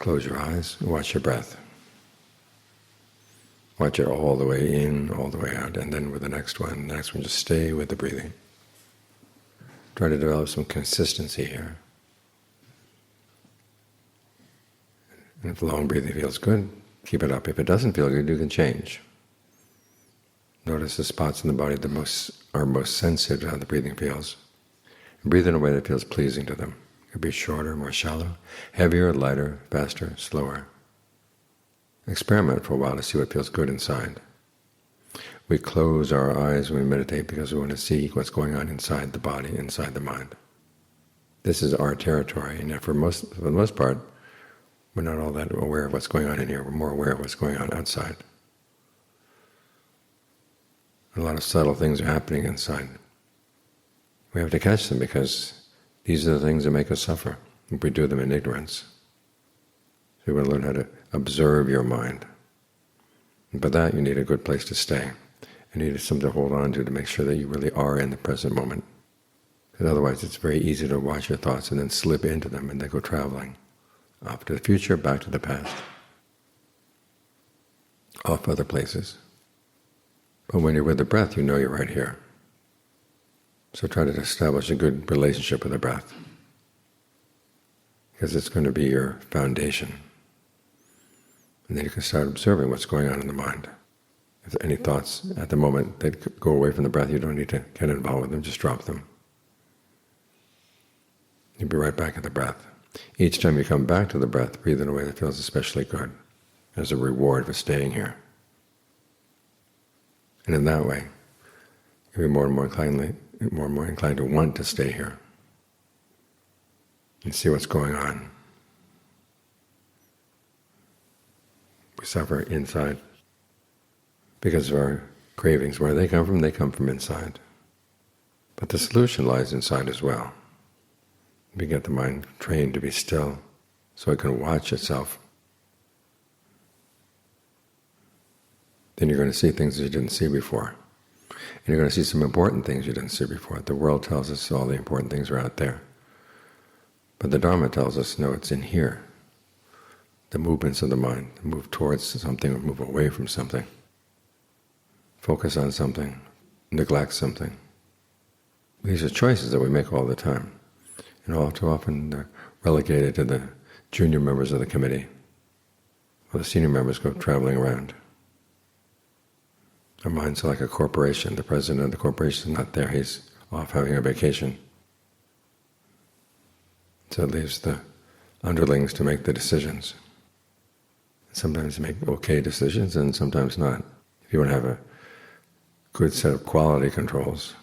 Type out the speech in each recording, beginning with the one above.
Close your eyes, watch your breath. Watch it all the way in, all the way out, and then with the next one, just stay with the breathing. Try to develop some consistency here. And if long breathing feels good, keep it up. If it doesn't feel good, you can change. Notice the spots in the body that are most sensitive to how the breathing feels. And breathe in a way that feels pleasing to them. It could be shorter, more shallow, heavier, lighter, faster, slower. Experiment for a while to see what feels good inside. We close our eyes when we meditate because we want to see what's going on inside the body, inside the mind. This is our territory, and yet for the most part, we're not all that aware of what's going on in here. We're more aware of what's going on outside. A lot of subtle things are happening inside. We have to catch them because these are the things that make us suffer if we do them in ignorance. So you want to learn how to observe your mind. And for that you need a good place to stay. You need something to hold on to make sure that you really are in the present moment. Because otherwise it's very easy to watch your thoughts and then slip into them and they go traveling. Off to the future, back to the past. Off other places. But when you're with the breath, you know you're right here. So try to establish a good relationship with the breath, because it's going to be your foundation. And then you can start observing what's going on in the mind. If there are any thoughts at the moment that go away from the breath, you don't need to get involved with them, just drop them. You'll be right back at the breath. Each time you come back to the breath, breathe in a way that feels especially good, as a reward for staying here. And in that way, you'll be more and more inclined to want to stay here and see what's going on. We suffer inside because of our cravings. Where they come from inside. But the solution lies inside as well. We get the mind trained to be still so it can watch itself. Then you're going to see things that you didn't see before. And you're going to see some important things you didn't see before. The world tells us all the important things are out there. But the Dhamma tells us, no, it's in here. The movements of the mind, move towards something or move away from something. Focus on something, neglect something. These are choices that we make all the time. And all too often they're relegated to the junior members of the committee, while the senior members go traveling around. Our mind's like a corporation. The president of the corporation is not there. He's off having a vacation. So it leaves the underlings to make the decisions. Sometimes make okay decisions and sometimes not. If you want to have a good set of quality controls,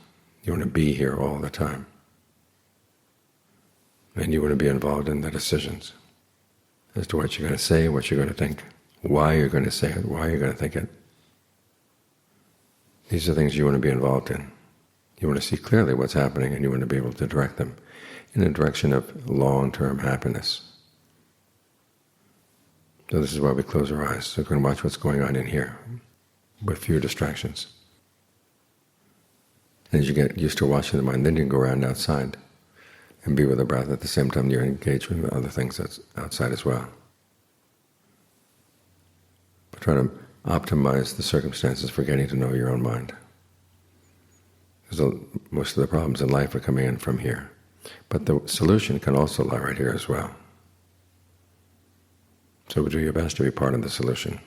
you want to be here all the time. And you want to be involved in the decisions as to what you're going to say, what you're going to think, why you're going to say it, why you're going to think it. These are things you want to be involved in. You want to see clearly what's happening and you want to be able to direct them in a direction of long-term happiness. So this is why we close our eyes, so we can watch what's going on in here with few distractions. And as you get used to watching the mind, then you can go around outside and be with the breath at the same time you're engaged with other things that's outside as well. But try to optimize the circumstances for getting to know your own mind. Because most of the problems in life are coming in from here. But the solution can also lie right here as well. So do your best to be part of the solution.